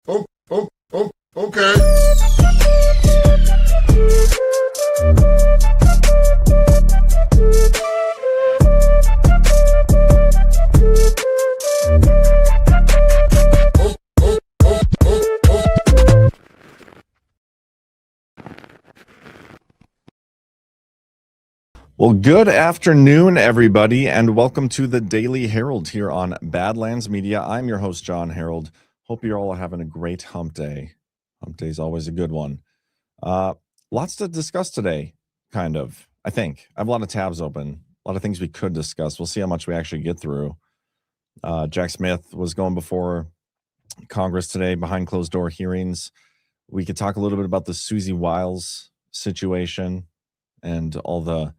Okay. Well, good afternoon, everybody, and welcome to the Daily Herold here on Badlands Media. I'm your host, Jon Herold. Hope you're all having a great hump day. Hump day is always a good one. Lots to discuss today, kind of, I think. I have a lot of tabs open, a lot of things we could discuss. We'll see how much we actually get through. Jack Smith was going before Congress today, behind closed door hearings. We could talk a little bit about the Susie Wiles situation and all the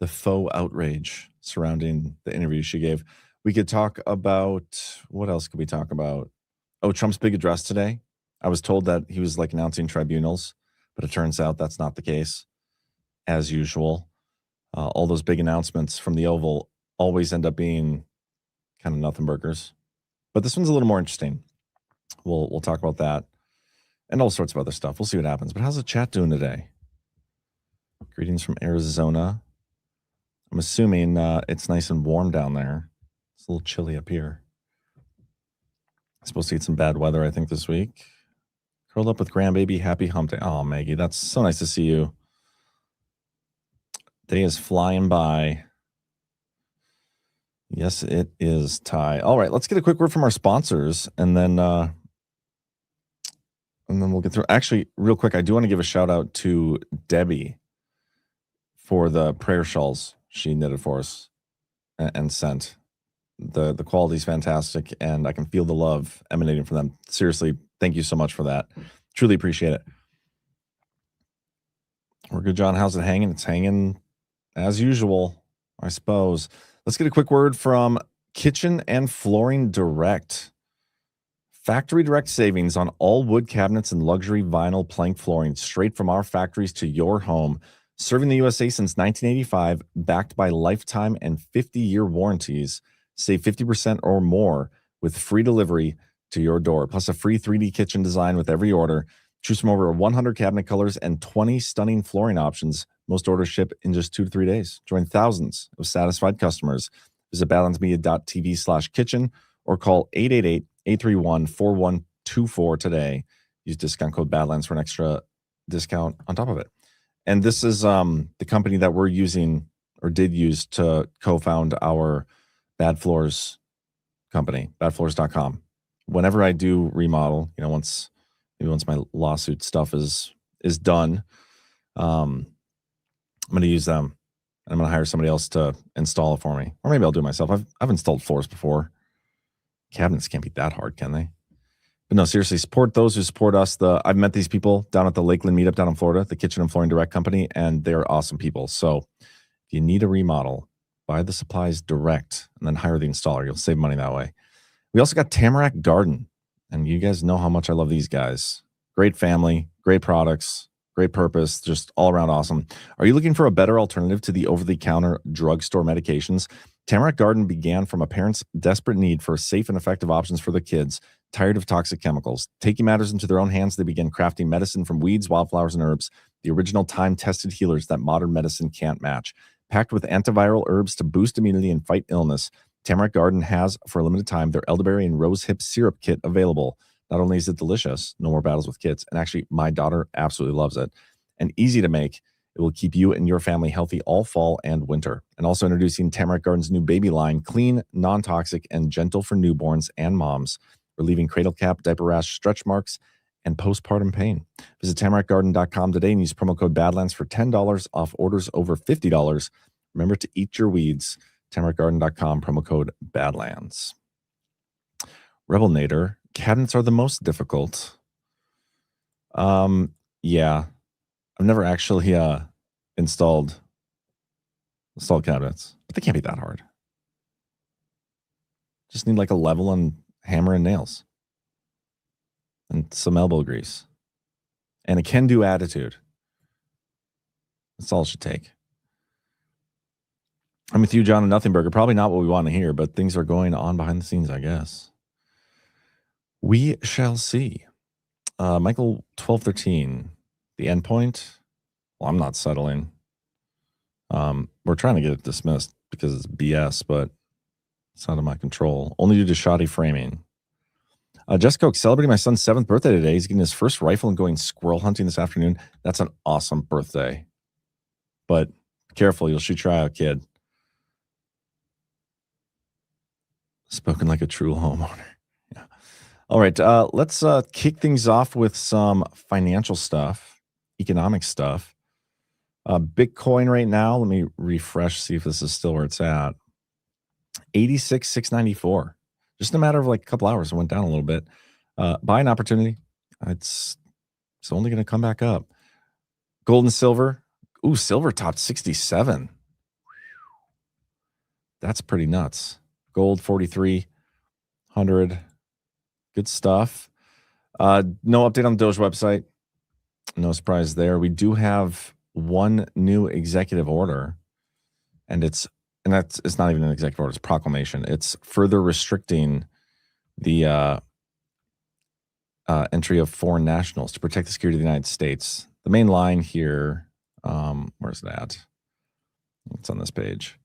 faux outrage surrounding the interview she gave. We could talk about, what else could we talk about? Oh, Trump's big address today. I was told that he was like announcing tribunals, but it turns out that's not the case, as usual. All those big announcements from the Oval always end up being kind of nothing burgers. But this one's a little more interesting. We'll talk about that and all sorts of other stuff. We'll see what happens. But how's the chat doing today? Greetings from Arizona. I'm assuming it's nice and warm down there. It's a little chilly up here. I'm supposed to get some bad weather, I think, this week. Curled up with grandbaby. Happy hump day. Oh, Maggie, that's so nice to see you. Day is flying by. Yes, it is, Ty. All right, let's get a quick word from our sponsors, and then we'll get through. Actually, real quick, I do want to give a shout out to Debbie for the prayer shawls she knitted for us and sent. The quality is fantastic, and I can feel the love emanating from them. Seriously, thank you so much for that. Truly appreciate it. We're good, John. How's it hanging? It's hanging as usual, I suppose. Let's get a quick word from Kitchen and Flooring Direct. Factory direct savings on all wood cabinets and luxury vinyl plank flooring straight from our factories to your home. Serving the USA since 1985, backed by lifetime and 50-year warranties. Save 50% or more with free delivery to your door, plus a free 3D kitchen design with every order. Choose from over 100 cabinet colors and 20 stunning flooring options. Most orders ship in just 2 to 3 days. Join thousands of satisfied customers. Visit balancemedia.tv/kitchen or call 888-831-4124 today. Use discount code Badlands for an extra discount on top of it. And this is the company that we're using or did use to co-found our Bad Floors company, badfloors.com. Whenever I do remodel, once my lawsuit stuff is done, I'm going to use them. I'm going to hire somebody else to install it for me. Or maybe I'll do it myself. I've installed floors before. Cabinets can't be that hard, can they? But no, seriously, support those who support us. I've met these people down at the Lakeland meetup down in Florida, the Kitchen and Flooring Direct company, and they're awesome people. So if you need a remodel, buy the supplies direct and then hire the installer. You'll save money that way. We also got Tamarack Garden, and you guys know how much I love these guys. Great family, great products, great purpose, just all around awesome. Are you looking for a better alternative to the over-the-counter drugstore medications? Tamarack Garden began from a parent's desperate need for safe and effective options for their kids, tired of toxic chemicals. Taking matters into their own hands, they began crafting medicine from weeds, wildflowers, and herbs, the original time-tested healers that modern medicine can't match. Packed with antiviral herbs to boost immunity and fight illness, Tamarack Garden has, for a limited time, their elderberry and rosehip syrup kit available. Not only is it delicious, no more battles with kids, and actually my daughter absolutely loves it, and easy to make. It will keep you and your family healthy all fall and winter. And also introducing Tamarack Garden's new baby line, clean, non-toxic, and gentle for newborns and moms, relieving cradle cap, diaper rash, stretch marks, and postpartum pain. Visit tamarackgarden.com today and use promo code Badlands for $10 off orders over $50. Remember to eat your weeds. tamarackgarden.com, promo code Badlands. Rebel Nader, cabinets are the most difficult. Yeah. I've never actually installed cabinets, but they can't be that hard. Just need like a level and hammer and nails and some elbow grease and a can-do attitude. That's all it should take. I'm with you, John, and Nothing Burger. Probably not what we want to hear, but things are going on behind the scenes, I guess. We shall see. Michael 1213, the endpoint. Well, I'm not settling. We're trying to get it dismissed because it's BS, but it's out of my control. Only due to shoddy framing. Jessica celebrating my son's 7th birthday today. He's getting his first rifle and going squirrel hunting this afternoon. That's an awesome birthday. But be careful, you'll shoot your eye out, kid. Spoken like a true homeowner. Yeah. All right, let's kick things off with some financial stuff, economic stuff. Bitcoin right now, let me refresh, see if this is still where it's at. 86,694. Just in a matter of like a couple hours, it went down a little bit. Buying opportunity. It's only going to come back up. Gold and silver. Ooh, silver topped 67. That's pretty nuts. Gold 4,300. Good stuff. No update on the Doge website. No surprise there. We do have one new executive order, and it's not even an executive order, it's a proclamation. It's further restricting the entry of foreign nationals to protect the security of the United States. The main line here, where's that? It's on this page.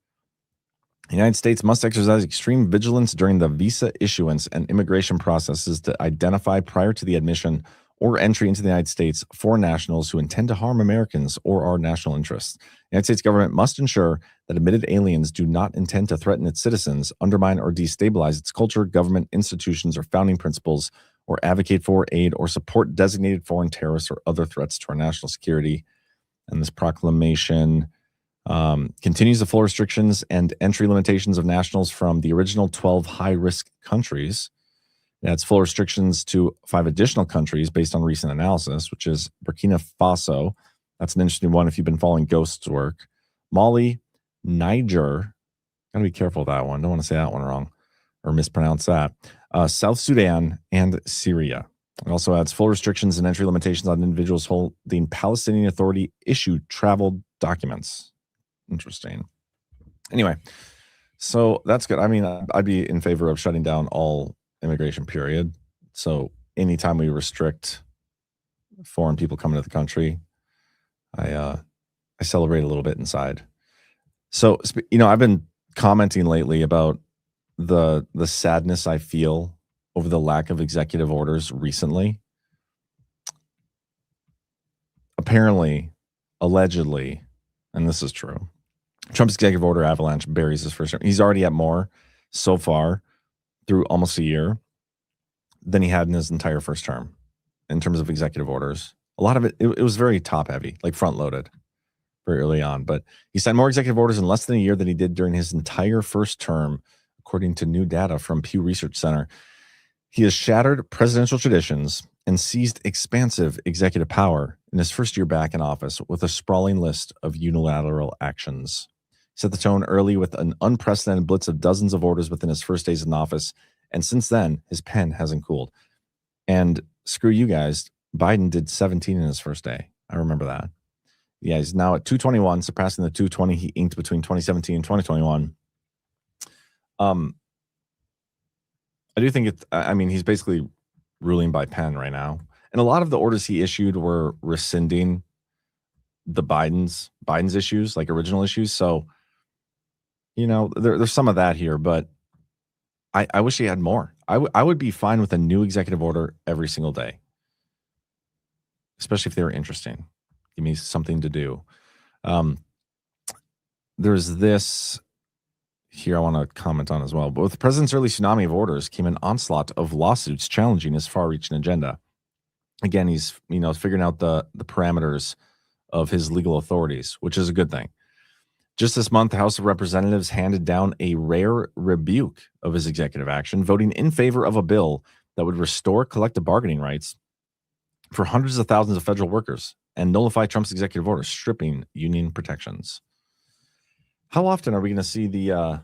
The United States must exercise extreme vigilance during the visa issuance and immigration processes to identify prior to the admission or entry into the United States foreign nationals who intend to harm Americans or our national interests. The United States government must ensure that admitted aliens do not intend to threaten its citizens, undermine or destabilize its culture, government, institutions, or founding principles, or advocate for, aid, or support designated foreign terrorists or other threats to our national security. And this proclamation continues the full restrictions and entry limitations of nationals from the original 12 high-risk countries. That's full restrictions to 5 additional countries based on recent analysis, which is Burkina Faso. That's an interesting one if you've been following Ghost's work. Mali, Niger. Gotta be careful with that one. Don't want to say that one wrong or mispronounce that. South Sudan and Syria. It also adds full restrictions and entry limitations on individuals holding Palestinian Authority issued travel documents. Interesting. Anyway, so that's good. I mean, I'd be in favor of shutting down all immigration, period. So anytime we restrict foreign people coming to the country, I celebrate a little bit inside. So, I've been commenting lately about the sadness I feel over the lack of executive orders recently. Apparently, allegedly, and this is true, Trump's executive order avalanche buries his first term. He's already at more so far through almost a year than he had in his entire first term in terms of executive orders. A lot of it was very top heavy, like front loaded very early on. But he signed more executive orders in less than a year than he did during his entire first term, according to new data from Pew Research Center. He has shattered presidential traditions and seized expansive executive power in his first year back in office with a sprawling list of unilateral actions. He set the tone early with an unprecedented blitz of dozens of orders within his first days in office. And since then, his pen hasn't cooled. And screw you guys, Biden did 17 in his first day. I remember that. Yeah, he's now at 221, surpassing the 220 he inked between 2017 and 2021. I do think he's basically ruling by pen right now. And a lot of the orders he issued were rescinding the Biden's issues, like original issues. So, there's some of that here, but I wish he had more. I would be fine with a new executive order every single day, especially if they were interesting. Give me something to do. There's this here I want to comment on as well. But with the president's early tsunami of orders came an onslaught of lawsuits challenging his far-reaching agenda. Again, he's figuring out the parameters of his legal authorities, which is a good thing. Just this month, the House of Representatives handed down a rare rebuke of his executive action, voting in favor of a bill that would restore collective bargaining rights for hundreds of thousands of federal workers and nullify Trump's executive order, stripping union protections. How often are we going to see the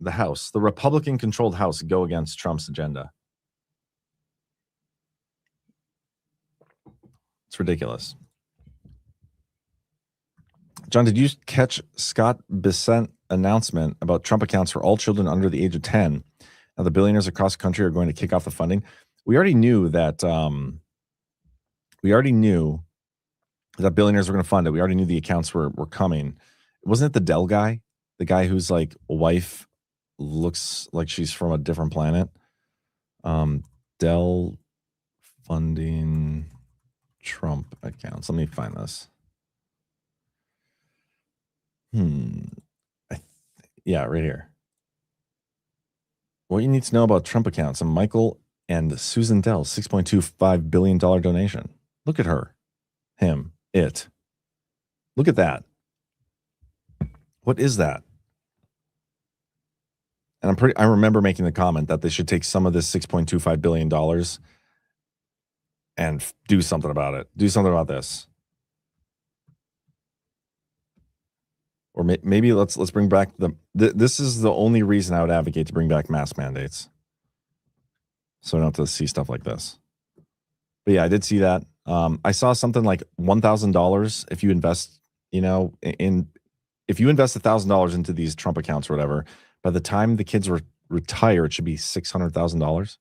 House, the Republican-controlled House, go against Trump's agenda? It's ridiculous. John, did you catch Scott Bessent's announcement about Trump accounts for all children under the age of 10? Now the billionaires across the country are going to kick off the funding. We already knew that We already knew that billionaires were going to fund it. We already knew the accounts were coming. Wasn't it the Dell guy? The guy whose like wife looks like she's from a different planet? Dell funding Trump accounts. Let me find this. Yeah, right here. What you need to know about Trump accounts. And Michael and Susan Dell, $6.25 billion donation. Look at her. Him. It. Look at that. What is that? And I remember making the comment that they should take some of this $6.25 billion and do something about it. Do something about this. Or maybe let's bring back this is the only reason I would advocate to bring back mask mandates. So I don't have to see stuff like this. But yeah, I did see that. I saw something like $1,000 if you invest, if you invest $1,000 into these Trump accounts or whatever, by the time the kids retire, it should be $600,000.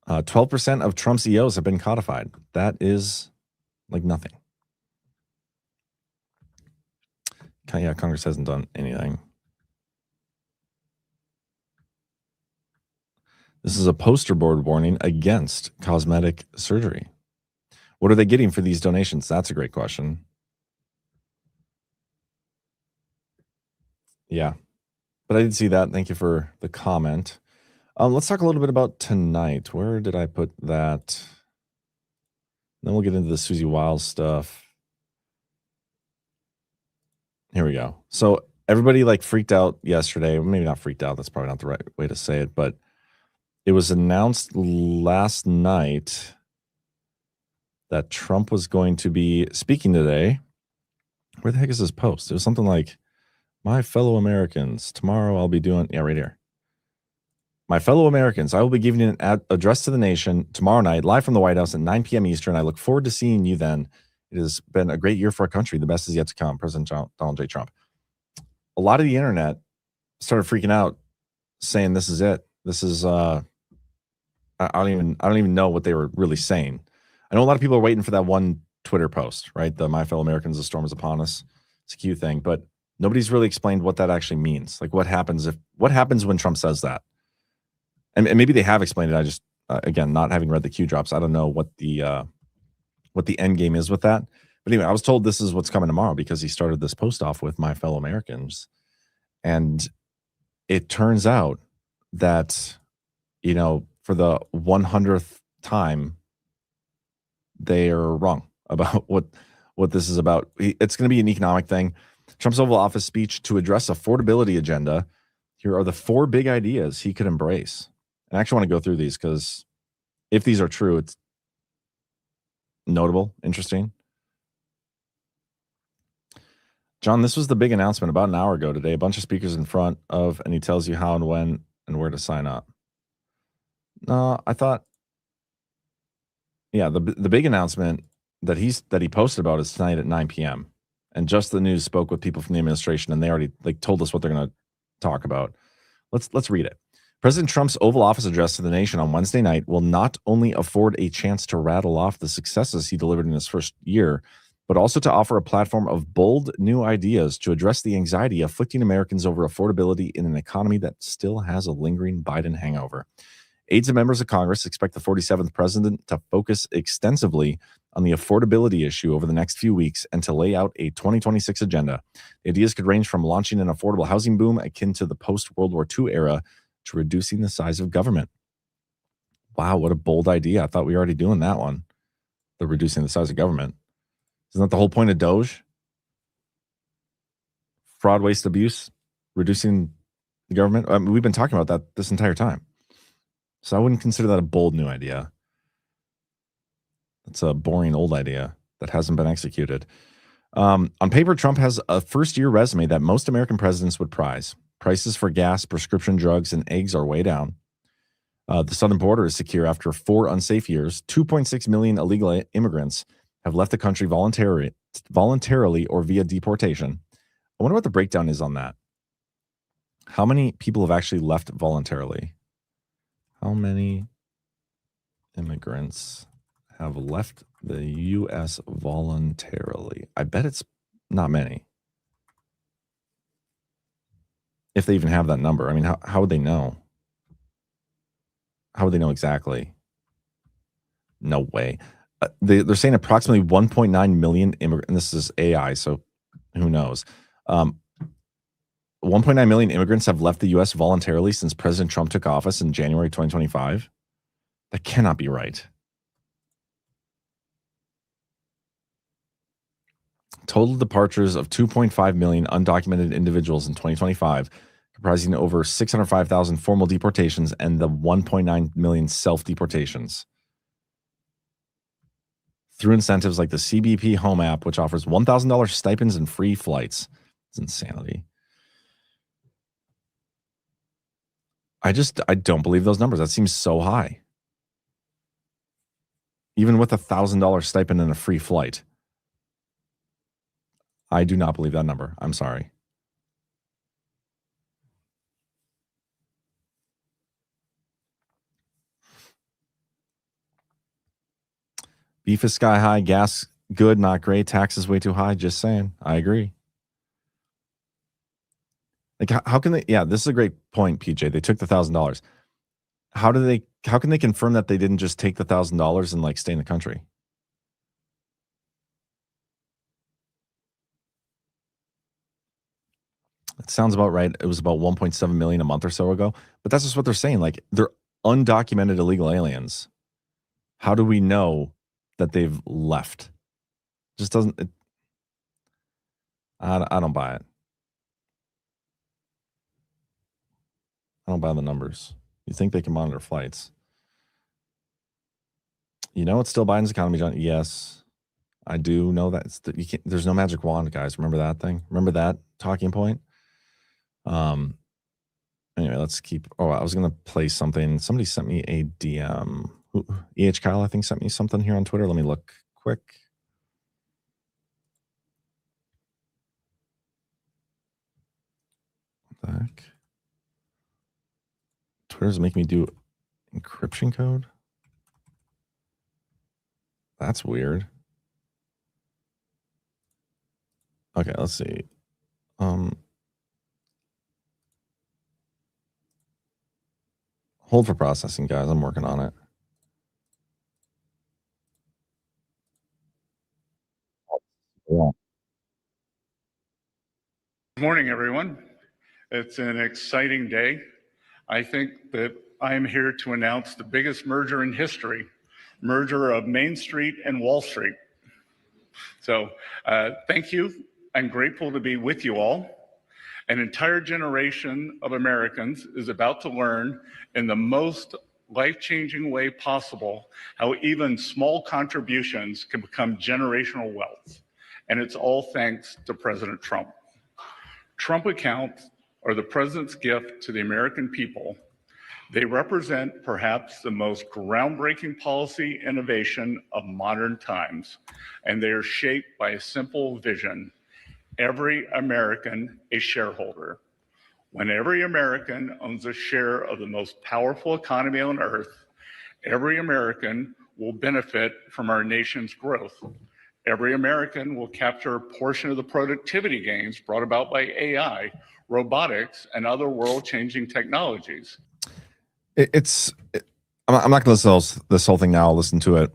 12% of Trump's EOs have been codified. That is like nothing. Yeah, Congress hasn't done anything. This is a poster board warning against cosmetic surgery. What are they getting for these donations? That's a great question. Yeah, but I did see that. Thank you for the comment. Let's talk a little bit about tonight. Where did I put that? Then we'll get into the Susie Wiles stuff. Here we go. So everybody like freaked out yesterday. Maybe not freaked out. That's probably not the right way to say it, but it was announced last night that Trump was going to be speaking today. Where the heck is this post? It was something like, my fellow Americans, tomorrow I'll be doing, right here. My fellow Americans, I will be giving an address to the nation tomorrow night, live from the White House at 9 p.m. Eastern. I look forward to seeing you then. It has been a great year for our country. The best is yet to come. President Donald J. Trump. A lot of the internet started freaking out, saying this is it. This is I don't even know what they were really saying. I know a lot of people are waiting for that one Twitter post, right? The My Fellow Americans, the storm is upon us. It's a cute thing, but nobody's really explained what that actually means. Like what happens when Trump says that? And maybe they have explained it. I just again, not having read the Q drops, I don't know what the end game is with that. But anyway, I was told this is what's coming tomorrow because he started this post off with My Fellow Americans. And it turns out that, for the 100th time, they are wrong about what this is about. It's going to be an economic thing. Trump's Oval Office speech to address affordability agenda. Here are the 4 big ideas he could embrace. And I actually want to go through these because if these are true, it's notable, interesting. John, this was the big announcement about an hour ago today. A bunch of speakers in front of, and he tells you how and when and where to sign up. No, I thought, yeah, the big announcement that he posted about is tonight at 9 p.m. And Just the News spoke with people from the administration, and they already told us what they're going to talk about. Let's read it. President Trump's Oval Office address to the nation on Wednesday night will not only afford a chance to rattle off the successes he delivered in his first year, but also to offer a platform of bold new ideas to address the anxiety afflicting Americans over affordability in an economy that still has a lingering Biden hangover. Aides and members of Congress expect the 47th president to focus extensively on the affordability issue over the next few weeks and to lay out a 2026 agenda. The ideas could range from launching an affordable housing boom akin to the post-World War II era to reducing the size of government. Wow, what a bold idea. I thought we were already doing that one, the reducing the size of government. Isn't that the whole point of DOJ? Fraud, waste, abuse, reducing the government. I mean, we've been talking about that this entire time. So I wouldn't consider that a bold new idea. It's a boring old idea that hasn't been executed. On paper, Trump has a first-year resume that most American presidents would prize. Prices for gas, prescription drugs, and eggs are way down. The southern border is secure after 4 unsafe years. 2.6 million illegal immigrants have left the country voluntarily or via deportation. I wonder what the breakdown is on that. How many people have actually left voluntarily? How many immigrants have left the U.S. voluntarily? I bet it's not many. If they even have that number. I mean, how would they know? How would they know exactly? No way. They're saying approximately 1.9 million immigrants, and this is AI, so who knows? 1.9 million immigrants have left the U.S. voluntarily since President Trump took office in January 2025. That cannot be right. Total departures of 2.5 million undocumented individuals in 2025, comprising over 605,000 formal deportations and the 1.9 million self-deportations. Through incentives like the CBP Home app, which offers $1,000 stipends and free flights. It's insanity. I don't believe those numbers. That seems so high. Even with $1,000 stipend and a free flight. I do not believe that number. I'm sorry. Beef is sky high. Gas, good, not great. Taxes way too high. Just saying. I agree. Like, how can they? Yeah, this is a great point, PJ. They took the $1,000. How can they confirm that they didn't just take the $1,000 and like stay in the country? It sounds about right. It was about 1.7 million a month or so ago. But that's just what they're saying. Like, they're undocumented illegal aliens. How do we know that they've left? Just doesn't. I don't buy it. I don't buy the numbers. You think they can monitor flights? You know, it's still Biden's economy, John. Yes, I do know that. There's no magic wand, guys. Remember that thing? Remember that talking point? Anyway, let's keep. Oh, I was gonna play something. Somebody sent me a DM. Kyle, I think, sent me something here on Twitter. Let me look quick. What the heck? Twitter's making me do encryption code. That's weird. Okay, let's see. Hold for processing, guys. I'm working on it. Yeah. Good morning, everyone. It's an exciting day. I think that I am here to announce the biggest merger in history, merger of Main Street and Wall Street. So thank you. I'm grateful to be with you all. An entire generation of Americans is about to learn in the most life-changing way possible how even small contributions can become generational wealth. And it's all thanks to President Trump. Trump accounts are the president's gift to the American people. They represent perhaps the most groundbreaking policy innovation of modern times, and they are shaped by a simple vision: every American a shareholder. When every American owns a share of the most powerful economy on earth, every American will benefit from our nation's growth. Every American will capture a portion of the productivity gains brought about by AI, robotics, and other world-changing technologies. I'm not going to listen to this whole thing now. I'll listen to it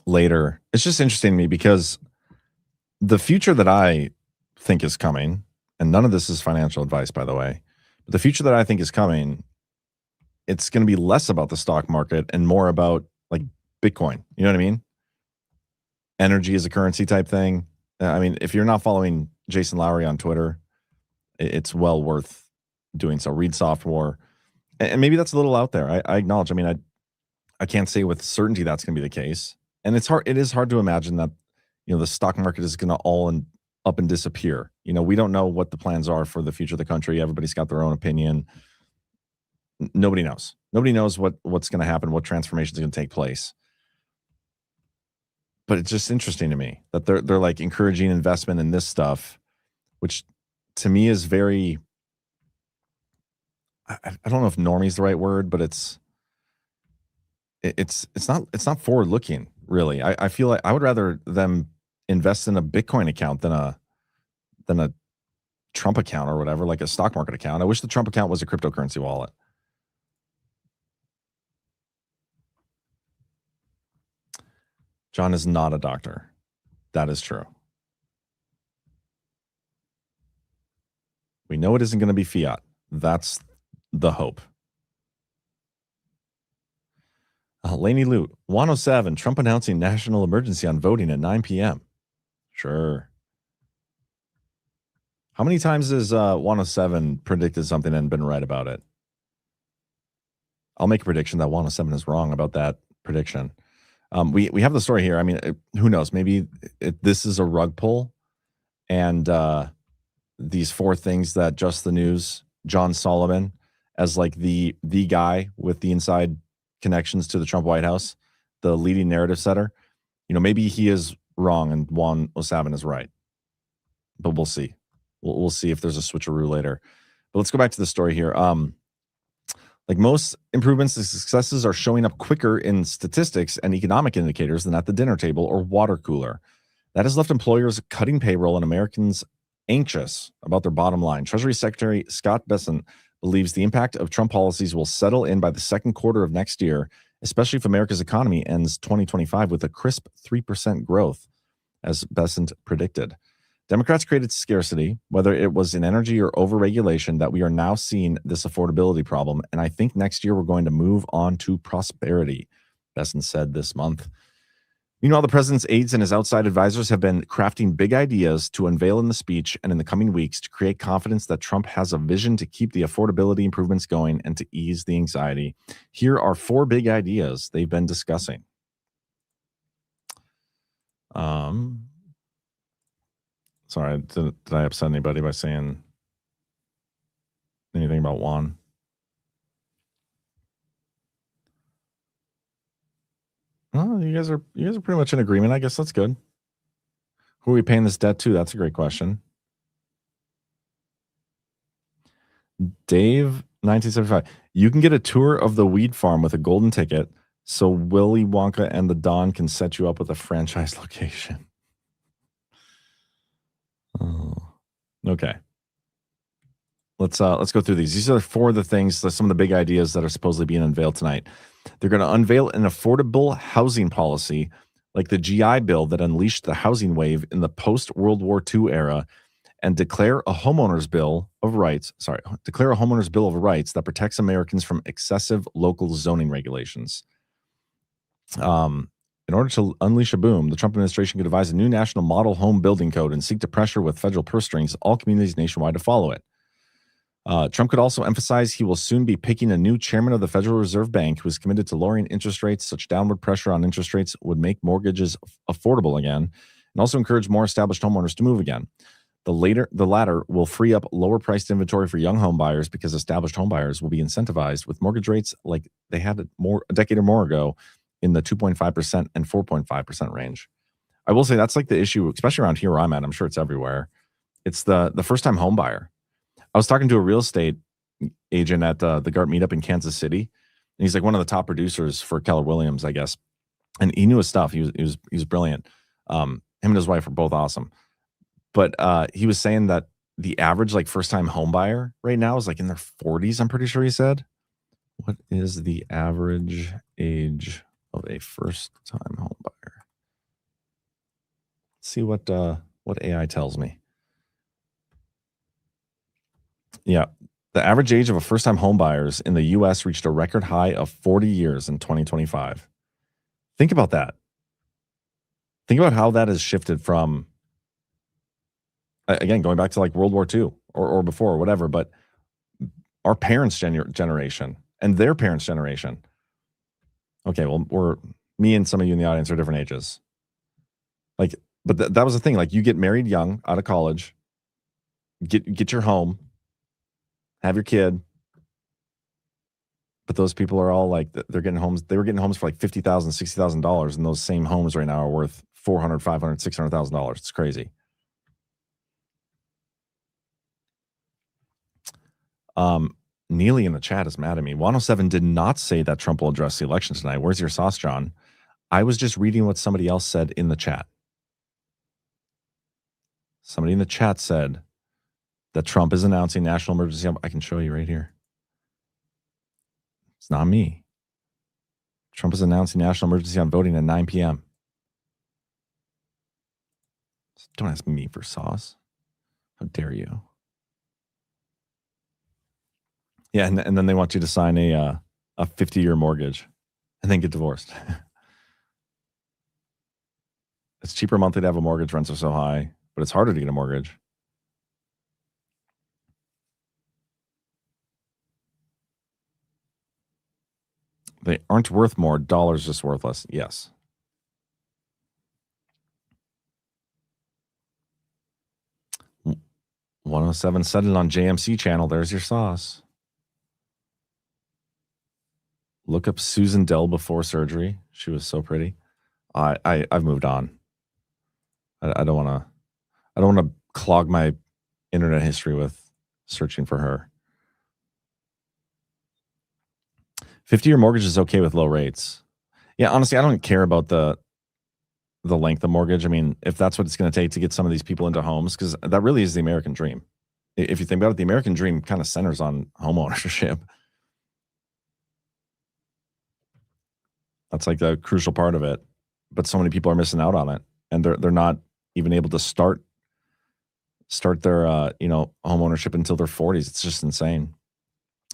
later. It's just interesting to me because the future that I think is coming, and none of this is financial advice, by the way, but the future that I think is coming, it's going to be less about the stock market and more about like Bitcoin. You know what I mean? Energy as a currency type thing. I mean, if you're not following Jason Lowery on Twitter, it's well worth doing so. Read software. And maybe that's a little out there. I acknowledge. I mean, I can't say with certainty that's going to be the case. And it is hard to imagine that, you know, the stock market is going to all up and disappear. You know, we don't know what the plans are for the future of the country. Everybody's got their own opinion. Nobody knows. Nobody knows what's going to happen, what transformation is going to take place. But it's just interesting to me that they're like encouraging investment in this stuff, which to me is very, I don't know if normie is the right word, but it's it's not forward looking, really. I feel like I would rather them invest in a Bitcoin account than a Trump account or whatever, like a stock market account. I wish the Trump account was a cryptocurrency wallet. Jon is not a doctor. That is true. We know it isn't going to be fiat. That's the hope. Laney Loot, 107, Trump announcing national emergency on voting at 9 p.m. Sure. How many times has 107 predicted something and been right about it? I'll make a prediction that 107 is wrong about that prediction. We have the story here. I mean, who knows? Maybe this is a rug pull, and these 4 things that Just the News, John Solomon, as like the guy with the inside connections to the Trump White House, the leading narrative setter. Maybe he is wrong and 107 is right, but we'll see. We'll see if there's a switcheroo later. But let's go back to the story here. Like most improvements and successes are showing up quicker in statistics and economic indicators than at the dinner table or water cooler. That has left employers cutting payroll and Americans anxious about their bottom line. Treasury Secretary Scott Bessent believes the impact of Trump policies will settle in by the second quarter of next year, especially if America's economy ends 2025 with a crisp 3% growth, as Bessent predicted. Democrats created scarcity, whether it was in energy or overregulation, that we are now seeing this affordability problem. And I think next year we're going to move on to prosperity, Bessent said this month. Meanwhile, the president's aides and his outside advisors have been crafting big ideas to unveil in the speech and in the coming weeks to create confidence that Trump has a vision to keep the affordability improvements going and to ease the anxiety. Here are 4 big ideas they've been discussing. Sorry, did I upset anybody by saying anything about Juan? Oh, you guys are pretty much in agreement. I guess that's good. Who are we paying this debt to? That's a great question. Dave, 1975. You can get a tour of the weed farm with a golden ticket, so Willy Wonka and the Don can set you up with a franchise location. Oh, okay. Let's go through these. These are 4 of the things, some of the big ideas that are supposedly being unveiled tonight. They're going to unveil an affordable housing policy like the GI Bill that unleashed the housing wave in the post-World War II era, and declare a homeowners bill of rights that protects Americans from excessive local zoning regulations. In order to unleash a boom, the Trump administration could devise a new national model home building code and seek to pressure with federal purse strings all communities nationwide to follow it. Trump could also emphasize he will soon be picking a new chairman of the Federal Reserve Bank who is committed to lowering interest rates. Such downward pressure on interest rates would make mortgages affordable again, and also encourage more established homeowners to move again. The latter will free up lower-priced inventory for young home buyers because established home buyers will be incentivized with mortgage rates like they had a decade or more ago in the 2.5% and 4.5% range. I will say that's like the issue, especially around here where I'm at. I'm sure it's everywhere. It's the first-time home buyer. I was talking to a real estate agent at the GART meetup in Kansas City, and he's like one of the top producers for Keller Williams, I guess. And he knew his stuff. He was brilliant. Him and his wife are both awesome. But he was saying that the average like first-time home buyer right now is like in their 40s. I'm pretty sure he said. What is the average age of a first-time home buyer? Let's see what AI tells me. Yeah, the average age of a first-time home buyers in the U.S. reached a record high of 40 years in 2025. Think about that. Think about how that has shifted from, again, going back to like World War II or before or whatever, but our parents' generation and their parents' generation. Okay, well, me and some of you in the audience are different ages. Like, but that was the thing. Like, you get married young, out of college, get your home, have your kid, but those people are all like, they're getting homes. They were getting homes for like $50,000, $60,000, and those same homes right now are worth $400,000, $500,000, $600,000. It's crazy. Neely in the chat is mad at me. 107 did not say that Trump will address the election tonight. Where's your sauce, John? I was just reading what somebody else said in the chat. Somebody in the chat said that Trump is announcing national emergency. I can show you right here. It's not me. Trump is announcing national emergency on voting at 9 p.m. Don't ask me for sauce. How dare you? Yeah, and then they want you to sign a 50-year mortgage and then get divorced. It's cheaper monthly to have a mortgage. Rents are so high, but it's harder to get a mortgage. They aren't worth more. Dollars just worthless. Yes. Mm. 107 said it on JMC channel. There's your sauce. Look up Susan Dell before surgery. She was so pretty. I've moved on. I don't want to clog my internet history with searching for her. 50-year mortgage is okay with low rates. Yeah, honestly, I don't care about the length of mortgage. I mean, if that's what it's going to take to get some of these people into homes, because that really is the American dream. If you think about it, the American dream kind of centers on home ownership. That's like the crucial part of it. But so many people are missing out on it, and they're not even able to start their home ownership until their 40s. It's just insane.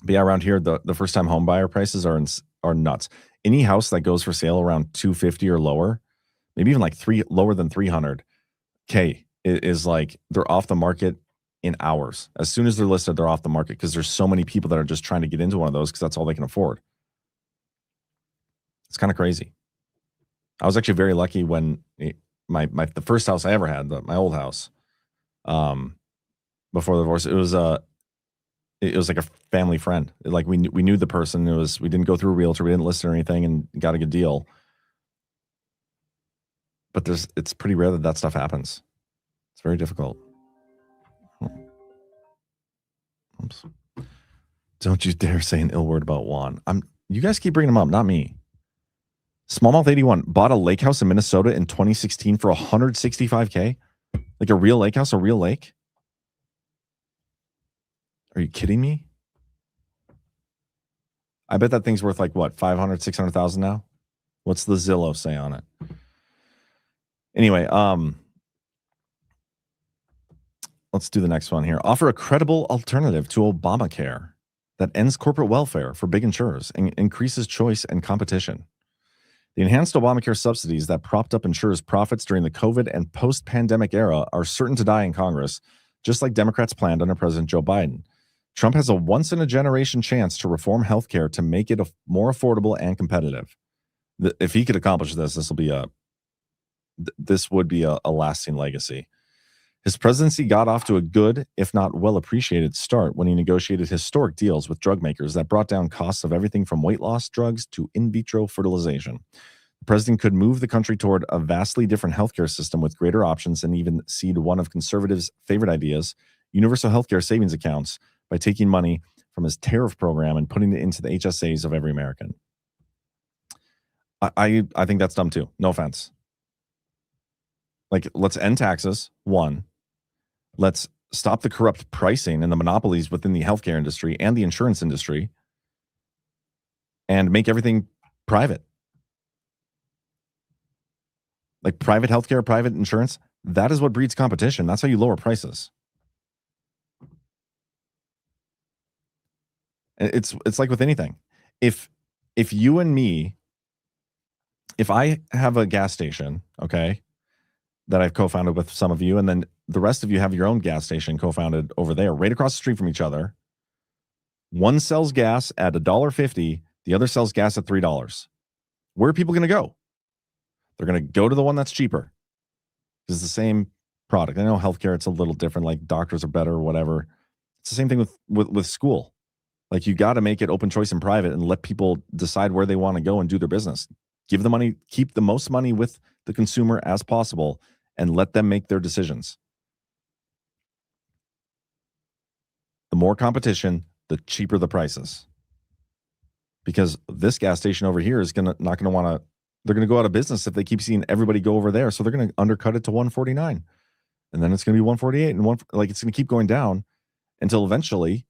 But yeah, around here, the first time home buyer prices are nuts. Any house that goes for sale around 250 or lower, maybe even like lower than 300K is like they're off the market in hours. As soon as they're listed, they're off the market because there's so many people that are just trying to get into one of those because that's all they can afford. It's kind of crazy. I was actually very lucky when the first house I ever had, my old house, before the divorce, it was like a family friend. Like we knew the person. We didn't go through a realtor, we didn't list or anything, and got a good deal. But it's pretty rare that stuff happens. It's very difficult. Oops. Don't you dare say an ill word about Juan. You guys keep bringing him up, not me. Smallmouth 81 bought a lake house in Minnesota in 2016 for $165K. Like a real lake house, a real lake. Are you kidding me? I bet that thing's worth like what, 500, 600,000 now? What's the Zillow say on it? Anyway, let's do the next one here. Offer a credible alternative to Obamacare that ends corporate welfare for big insurers and increases choice and competition. The enhanced Obamacare subsidies that propped up insurers' profits during the COVID and post-pandemic era are certain to die in Congress, just like Democrats planned under President Joe Biden. Trump has a once-in-a-generation chance to reform healthcare to make it more affordable and competitive. If he could accomplish this, this would be a lasting legacy. His presidency got off to a good, if not well-appreciated start when he negotiated historic deals with drug makers that brought down costs of everything from weight loss drugs to in vitro fertilization. The president could move the country toward a vastly different healthcare system with greater options and even seed one of conservatives' favorite ideas, universal healthcare savings accounts, by taking money from his tariff program and putting it into the HSAs of every American. I think that's dumb too. No offense. Like, let's end taxes, one. Let's stop the corrupt pricing and the monopolies within the healthcare industry and the insurance industry and make everything private. Like private healthcare, private insurance, that is what breeds competition. That's how you lower prices. It's like with anything. If you and me, if I have a gas station, okay, that I've co-founded with some of you, and then the rest of you have your own gas station co-founded over there, right across the street from each other. One sells gas at $1.50, the other sells gas at $3. Where are people going to go? They're going to go to the one that's cheaper. It's the same product. I know healthcare, it's a little different, like doctors are better or whatever. It's the same thing with school. Like, you got to make it open choice and private and let people decide where they want to go and do their business. Give the money, keep the most money with the consumer as possible, and let them make their decisions. The more competition, the cheaper the prices. Because this gas station over here is they're going to go out of business if they keep seeing everybody go over there. So they're going to undercut it to 149. And then it's going to be 148 and it's going to keep going down until eventually,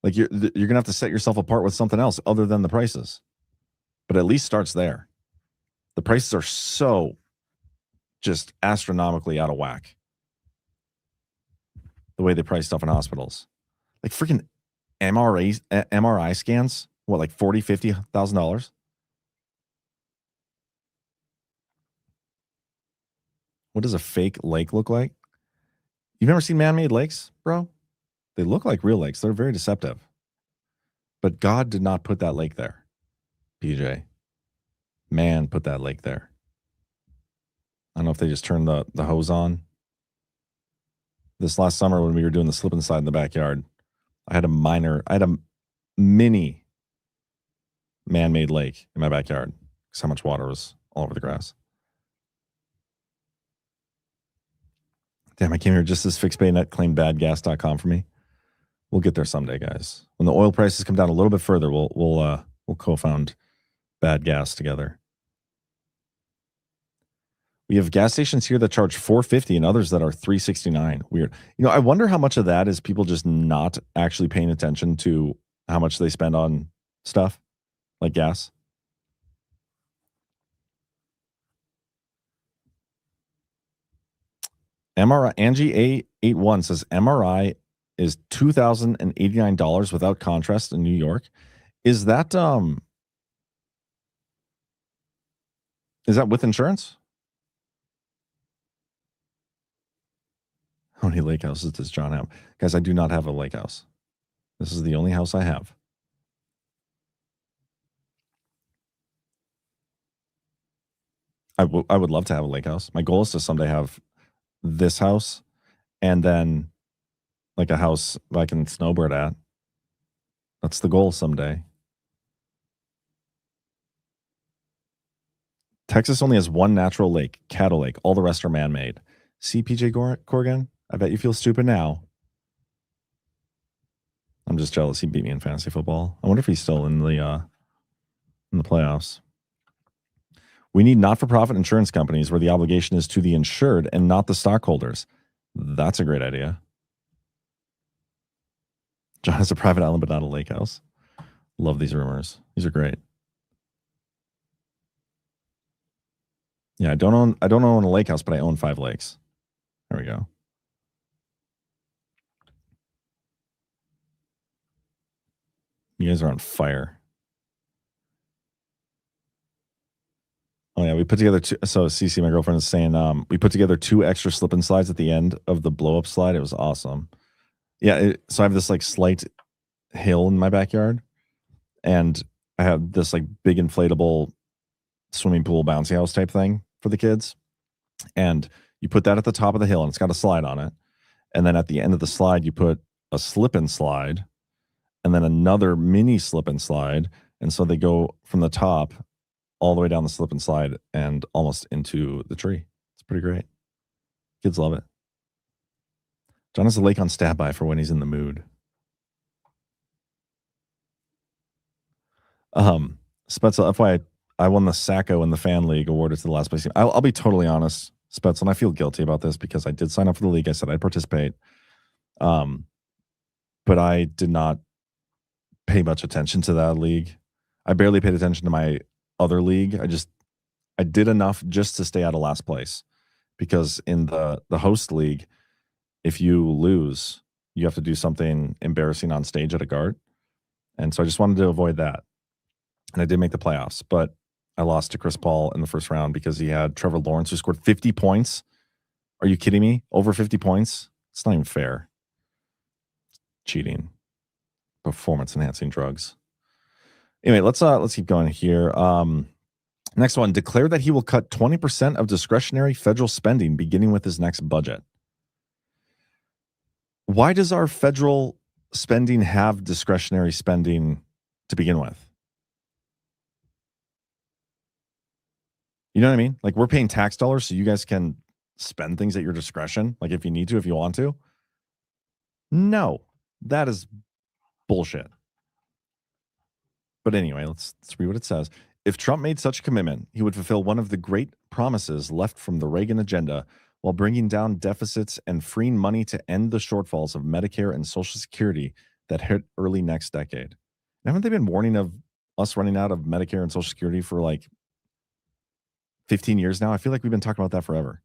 like you're going to have to set yourself apart with something else other than the prices. But at least starts there. The prices are so just astronomically out of whack. The way they price stuff in hospitals. Like freaking MRI scans, what, like $40,000, $50,000? What does a fake lake look like? You've never seen man-made lakes, bro? They look like real lakes. They're very deceptive. But God did not put that lake there, PJ. Man put that lake there. I don't know if they just turned the hose on. This last summer when we were doing the slip and slide in the backyard, I had a mini man-made lake in my backyard because how much water was all over the grass. Damn, I came here just as FixPayNet claimed badgas.com for me. We'll get there someday, guys. When the oil prices come down a little bit further, we'll co-found Bad Gas together. We have gas stations here that charge $4.50 and others that are $3.69. Weird. I wonder how much of that is people just not actually paying attention to how much they spend on stuff like gas. MRI Angie A81 says MRI is $2,089 without contrast in New York. Is that with insurance? How many lake houses does John have? Guys, I do not have a lake house. This is the only house I have. I would love to have a lake house. My goal is to someday have this house and then like a house I can snowboard at. That's the goal someday. Texas only has one natural lake, Caddo Lake. All the rest are man-made. See, PJ Corrigan? I bet you feel stupid now. I'm just jealous he beat me in fantasy football. I wonder if he's still in the playoffs. We need not-for-profit insurance companies where the obligation is to the insured and not the stockholders. That's a great idea. John has a private island, but not a lake house. Love these rumors. These are great. Yeah, I don't own a lake house, but I own 5 lakes. There we go. You guys are on fire. Oh yeah, we put together two. So Cece, my girlfriend, is saying we put together 2 extra slip and slides at the end of the blow up slide. It was awesome. Yeah, so I have this like slight hill in my backyard, and I have this like big inflatable swimming pool bouncy house type thing for the kids. And you put that at the top of the hill, and it's got a slide on it. And then at the end of the slide, you put a slip and slide, and then another mini slip and slide. And so they go from the top all the way down the slip and slide and almost into the tree. It's pretty great. Kids love it. John has a lake on standby for when he's in the mood. Spetzel, FYI, I won the Sacco and the Fan League awarded to the last place team. I'll be totally honest, Spetzel, and I feel guilty about this because I did sign up for the league. I said I'd participate. But I did not pay much attention to that league. I barely paid attention to my other league. I did enough just to stay out of last place, because in the host league, if you lose, you have to do something embarrassing on stage at a guard. And so I just wanted to avoid that. And I did make the playoffs, but I lost to Chris Paul in the first round because he had Trevor Lawrence, who scored 50 points. Are you kidding me? Over 50 points? It's not even fair. Cheating. Performance enhancing drugs. Anyway, let's keep going here. Next one, declare that he will cut 20% of discretionary federal spending beginning with his next budget. Why does our federal spending have discretionary spending to begin with? You know what I mean? Like, we're paying tax dollars so you guys can spend things at your discretion, like if you need to, if you want to. No, that is bullshit. But anyway, let's read what it says. If Trump made such a commitment, he would fulfill one of the great promises left from the Reagan agenda while bringing down deficits and freeing money to end the shortfalls of Medicare and Social Security that hit early next decade. Haven't they been warning of us running out of Medicare and Social Security for like 15 years now? I feel like we've been talking about that forever.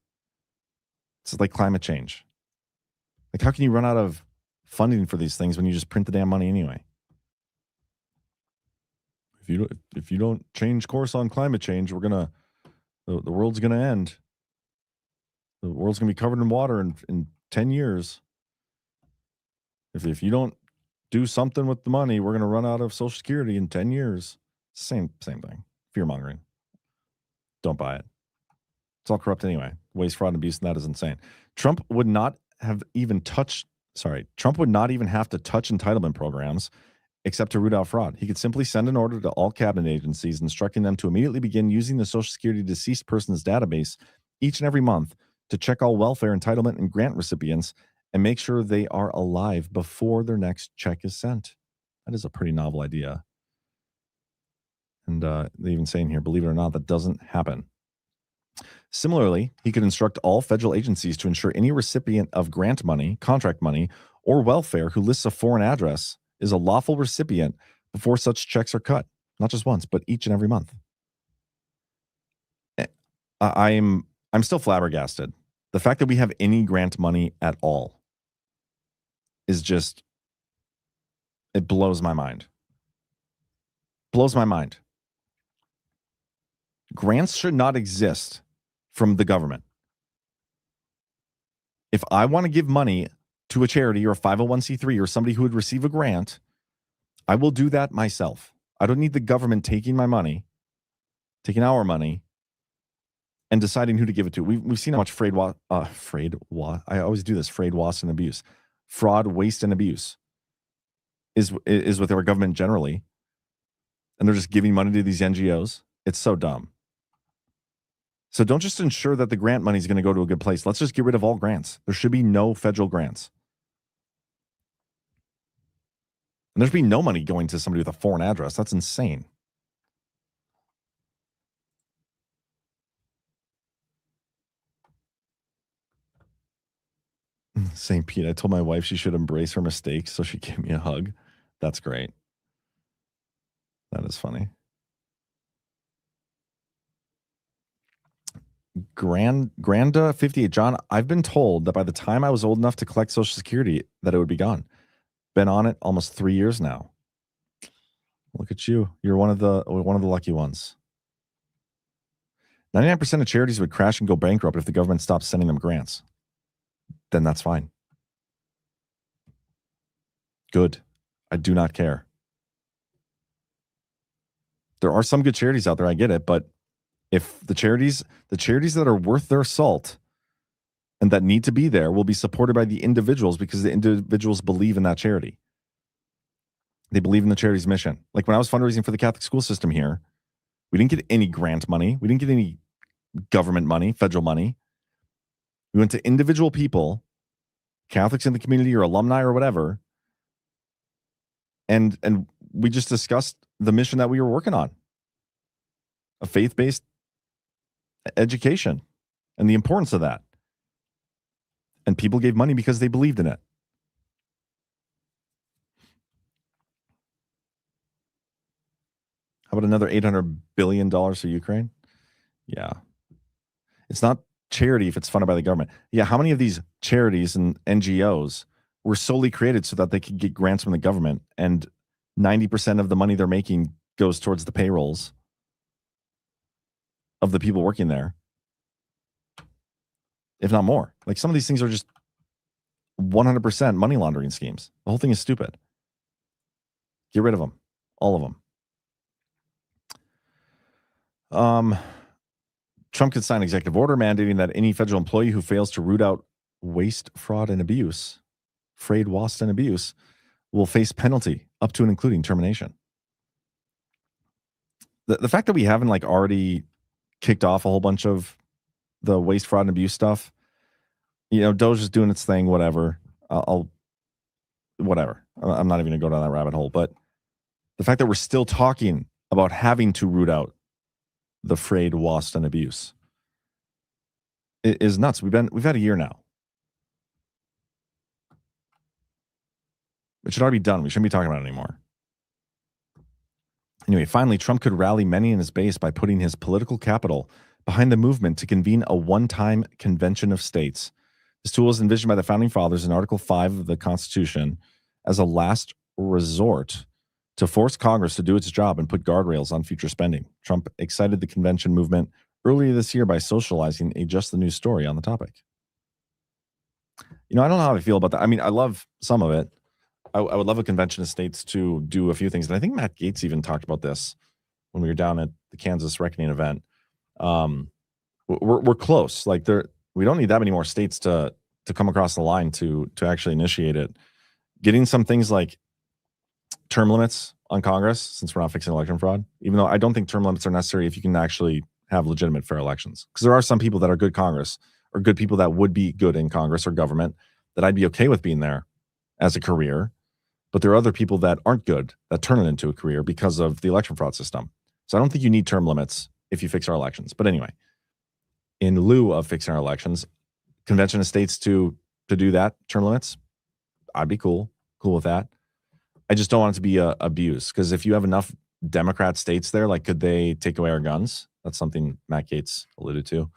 It's like climate change. Like, how can you run out of funding for these things when you just print the damn money anyway? If you don't change course on climate change, the world's gonna end. The world's gonna be covered in water in 10 years. If you don't do something with the money, we're gonna run out of Social Security in 10 years. Same thing. Fear mongering. Don't buy it. It's all corrupt anyway. Waste, fraud, and abuse, and that is insane. Trump would not even have to touch entitlement programs except to root out fraud. He could simply send an order to all cabinet agencies instructing them to immediately begin using the Social Security deceased persons database each and every month to check all welfare, entitlement, and grant recipients and make sure they are alive before their next check is sent. That is a pretty novel idea. And they even say in here, believe it or not, that doesn't happen. Similarly, he could instruct all federal agencies to ensure any recipient of grant money, contract money, or welfare who lists a foreign address is a lawful recipient before such checks are cut, not just once, but each and every month. I'm still flabbergasted. The fact that we have any grant money at all is just, it blows my mind. Blows my mind. Grants should not exist from the government. If I want to give money to a charity or a 501c3 or somebody who would receive a grant, I will do that myself. I don't need the government taking my money, taking our money, and deciding who to give it to. We've seen how much fraud, waste, and abuse. Fraud, waste, and abuse is with our government generally. And they're just giving money to these NGOs. It's so dumb. So don't just ensure that the grant money is going to go to a good place. Let's just get rid of all grants. There should be no federal grants. And there should be no money going to somebody with a foreign address. That's insane. St. Pete, I told my wife she should embrace her mistakes, so she gave me a hug. That's great. That is funny. Granda 58, John, I've been told that by the time I was old enough to collect Social Security, that it would be gone. Been on it almost 3 years now. Look at you. You're one of the lucky ones. 99% of charities would crash and go bankrupt if the government stops sending them grants. Then that's fine. Good. I do not care. There are some good charities out there, I get it, but if the charities that are worth their salt and that need to be there will be supported by the individuals because the individuals believe in that charity. They believe in the charity's mission. Like when I was fundraising for the Catholic school system here, we didn't get any grant money. We didn't get any government money, federal money. We went to individual people, Catholics in the community or alumni or whatever, and we just discussed the mission that we were working on. A faith-based education and the importance of that. And people gave money because they believed in it. How about another $800 billion for Ukraine? Yeah. It's not charity if it's funded by the government. Yeah, how many of these charities and NGOs were solely created so that they could get grants from the government and 90% of the money they're making goes towards the payrolls of the people working there, if not more? Like some of these things are just 100% money laundering schemes. The whole thing is stupid. Get rid of them. All of them. Trump could sign an executive order mandating that any federal employee who fails to root out waste, fraud, and abuse, will face penalty up to and including termination. The fact that we haven't like already kicked off a whole bunch of the waste, fraud, and abuse stuff, DOJ is doing its thing, whatever. whatever. I'm not even going to go down that rabbit hole. But the fact that we're still talking about having to root out the frayed, wasp, and abuse is nuts. We've had a year now. It should already be done. We shouldn't be talking about it anymore. Anyway, finally, Trump could rally many in his base by putting his political capital behind the movement to convene a one-time convention of states. This tool was envisioned by the founding fathers in Article 5 of the Constitution as a last resort to force Congress to do its job and put guardrails on future spending. Trump excited the convention movement earlier this year by socializing a Just the News story on the topic. I don't know how I feel about that. I mean, I love some of it. I would love a convention of states to do a few things. And I think Matt Gaetz even talked about this when we were down at the Kansas Reckoning event. We're close. Like we don't need that many more states to come across the line to actually initiate it. Getting some things like term limits on Congress, since we're not fixing election fraud, even though I don't think term limits are necessary if you can actually have legitimate fair elections. Because there are some people that are good Congress or good people that would be good in Congress or government that I'd be okay with being there as a career. But there are other people that aren't good that turn it into a career because of the election fraud system. So I don't think you need term limits if you fix our elections. But anyway, in lieu of fixing our elections, convention of states to do that, term limits, I'd be cool with that. I just don't want it to be abused, because if you have enough Democrat states there, like, could they take away our guns? That's something Matt Gaetz alluded to.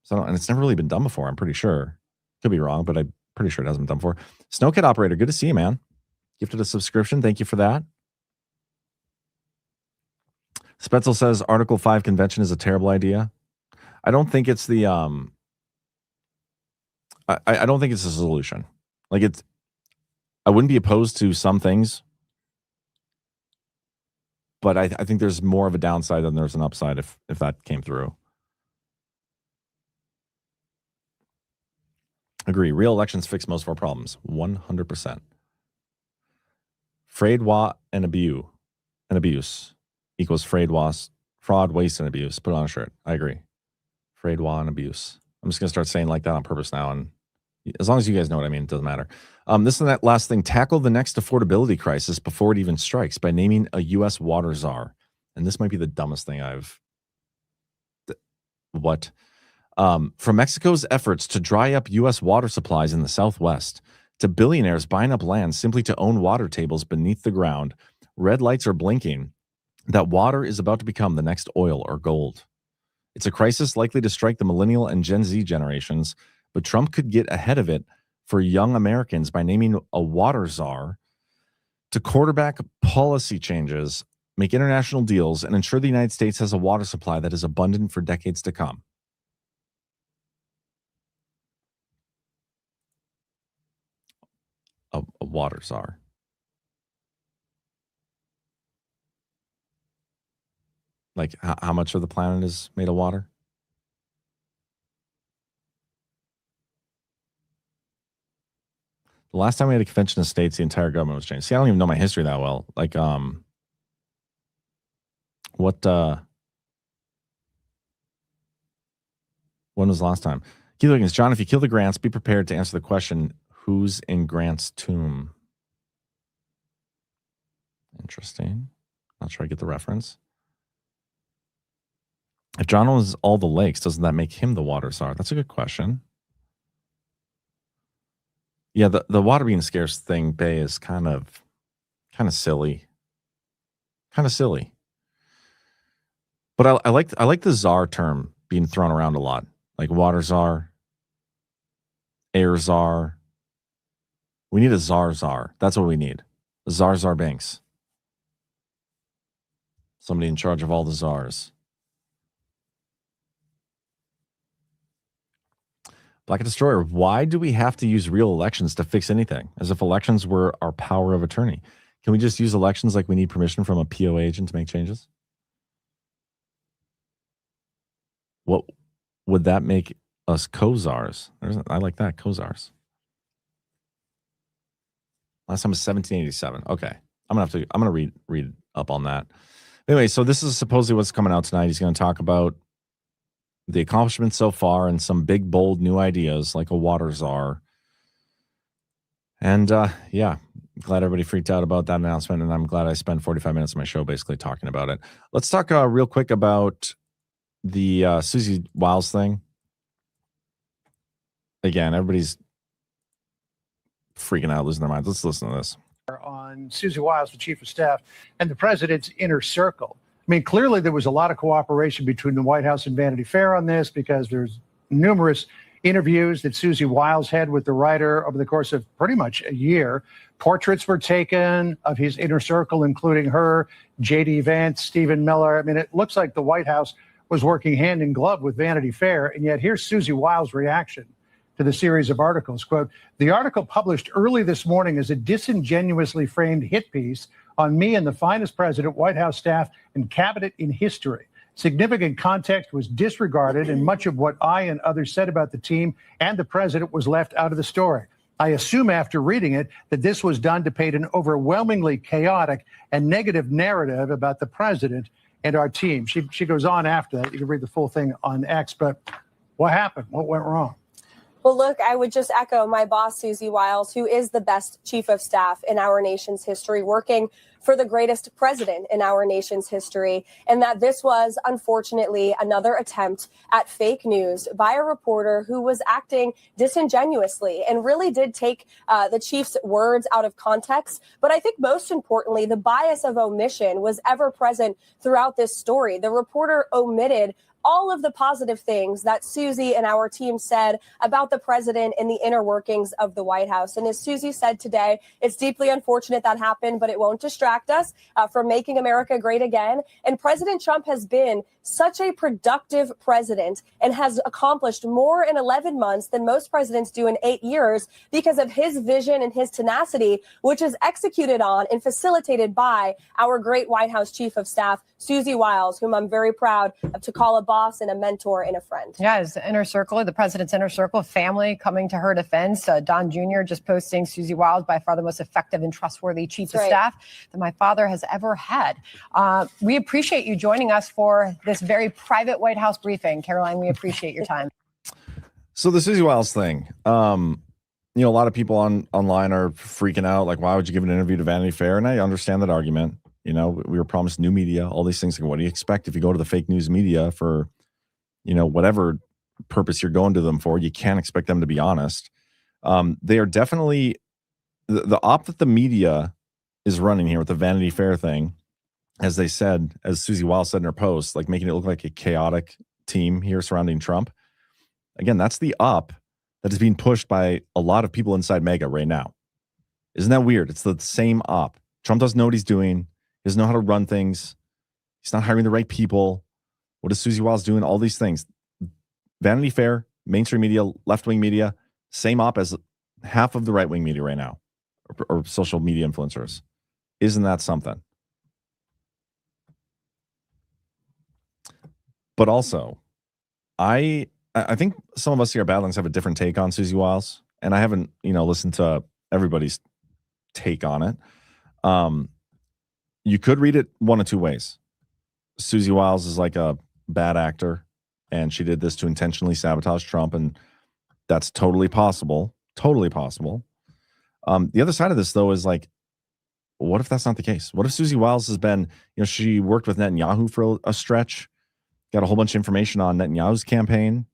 So, and it's never really been done before, I'm pretty sure. Could be wrong, but I'm pretty sure it hasn't been done before. Snowkit Operator, good to see you, man. Gifted a subscription. Thank you for that. Spetzel says Article 5 convention is a terrible idea. I don't think it's the I don't think it's a solution. Like, I wouldn't be opposed to some things, but I think there's more of a downside than there's an upside if that came through. Agree. Real elections fix most of our problems. 100%. Frayed, and abuse equals frayed, fraud, waste, and abuse. Put it on a shirt. I agree. Frayed, and abuse. I'm just going to start saying like that on purpose now. And as long as you guys know what I mean, it doesn't matter. This and that last thing, tackle the next affordability crisis before it even strikes by naming a U.S. water czar. And this might be the dumbest thing from Mexico's efforts to dry up U.S. water supplies in the Southwest to billionaires buying up land simply to own water tables beneath the ground, red lights are blinking that water is about to become the next oil or gold. It's a crisis likely to strike the millennial and Gen Z generations, but Trump could get ahead of it for young Americans by naming a water czar to quarterback policy changes, make international deals, and ensure the United States has a water supply that is abundant for decades to come. A water czar. Like, how much of the planet is made of water? The last time we had a convention of states, the entire government was changed. See, I don't even know my history that well. Like, when was the last time? Keith Wiggins, John, if you kill the Grants, be prepared to answer the question, who's in Grant's tomb? Interesting. Not sure I get the reference. If John owns all the lakes, doesn't that make him the water czar? That's a good question. Yeah, the water being scarce thing, Bay, is kind of silly. Kind of silly. But I like the czar term being thrown around a lot. Like water czar, air czar. We need a czar. That's what we need. A czar Banks. Somebody in charge of all the czars. Black Destroyer, why do we have to use real elections to fix anything? As if elections were our power of attorney. Can we just use elections like we need permission from a PO agent to make changes? What would that make us co-czars? I like that, co-czars. Last time was 1787. Okay. I'm gonna read up on that. Anyway, so this is supposedly what's coming out tonight. He's going to talk about the accomplishments so far and some big, bold new ideas like a water czar. And yeah, Glad everybody freaked out about that announcement, and I'm glad I spent 45 minutes of my show basically talking about it. Let's talk real quick about the Susie Wiles thing. Again, everybody's freaking out, losing their minds. Let's listen to this. On Susie Wiles, the chief of staff, and the president's inner circle. I mean, clearly there was a lot of cooperation between the White House and Vanity Fair on this, because there's numerous interviews that Susie Wiles had with the writer over the course of pretty much a year. Portraits were taken of his inner circle, including her, J.D. Vance, Stephen Miller. I mean, it looks like the White House was working hand in glove with Vanity Fair. And yet here's Susie Wiles' reaction to the series of articles. Quote, "The article published early this morning is a disingenuously framed hit piece on me and the finest president, White House staff, and cabinet in history. Significant context was disregarded, and much of what I and others said about the team and the president was left out of the story. I assume after reading it that this was done to paint an overwhelmingly chaotic and negative narrative about the president and our team." She goes on after that. You can read the full thing on X, but what happened? What went wrong? Well, look, I would just echo my boss, Susie Wiles, who is the best chief of staff in our nation's history, working for the greatest president in our nation's history, and that this was, unfortunately, another attempt at fake news by a reporter who was acting disingenuously and really did take the chief's words out of context. But I think most importantly, the bias of omission was ever present throughout this story. The reporter omitted all of the positive things that Susie and our team said about the president and the inner workings of the White House. And as Susie said today, it's deeply unfortunate that happened, but it won't distract us from making America great again. And President Trump has been such a productive president and has accomplished more in 11 months than most presidents do in 8 years because of his vision and his tenacity, which is executed on and facilitated by our great White House chief of staff, Susie Wiles, whom I'm very proud to call a boss and a mentor and a friend. Yeah, his inner circle, the president's inner circle, family coming to her defense. Don Jr. just posting Susie Wiles, by far the most effective and trustworthy chief of staff that my father has ever had. We appreciate you joining us for this very private White House briefing. Caroline, we appreciate your time. So the Susie Wiles thing, a lot of people online are freaking out. Like, why would you give an interview to Vanity Fair? And I understand that argument. We were promised new media, all these things. Like, what do you expect if you go to the fake news media for, whatever purpose you're going to them for? You can't expect them to be honest. They are definitely the op that the media is running here with the Vanity Fair thing, as they said, as Susie Wiles said in her post, like making it look like a chaotic team here surrounding Trump. Again, that's the op that is being pushed by a lot of people inside MAGA right now. Isn't that weird? It's the same op. Trump doesn't know what he's doing. He doesn't know how to run things. He's not hiring the right people. What is Susie Wiles doing? All these things. Vanity Fair, mainstream media, left-wing media, same op as half of the right-wing media right now, or social media influencers. Isn't that something? But also, I think some of us here at Badlands have a different take on Susie Wiles, and I haven't, listened to everybody's take on it. You could read it one of two ways. Susie Wiles is like a bad actor, and she did this to intentionally sabotage Trump, and that's totally possible. Totally possible. The other side of this, though, is like, what if that's not the case? What if Susie Wiles has been, she worked with Netanyahu for a stretch, got a whole bunch of information on Netanyahu's campaign.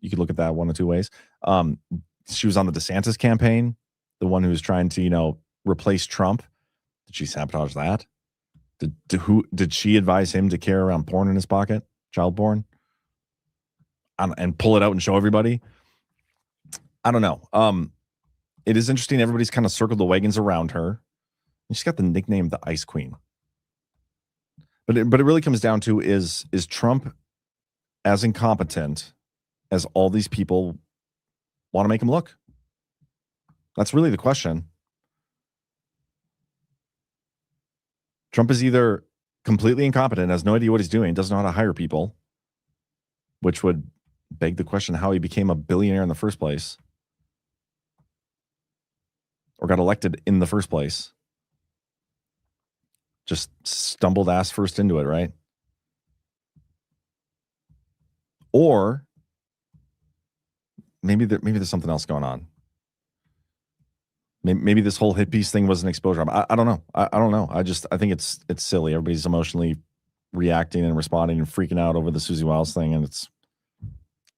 You could look at that one of two ways. She was on the DeSantis campaign, the one who was trying to, replace Trump. Did she sabotage that? Did she advise him to carry around porn in his pocket, child porn, and pull it out and show everybody? I don't know. It is interesting. Everybody's kind of circled the wagons around her. And she's got the nickname the Ice Queen. But it really comes down to is Trump as incompetent as all these people want to make him look? That's really the question. Trump is either completely incompetent, has no idea what he's doing, doesn't know how to hire people, which would beg the question how he became a billionaire in the first place, or got elected in the first place. Just stumbled ass first into it, right? Or maybe there's something else going on. Maybe this whole hit piece thing was an exposure. I don't know. I don't know. I think it's silly. Everybody's emotionally reacting and responding and freaking out over the Susie Wiles thing, and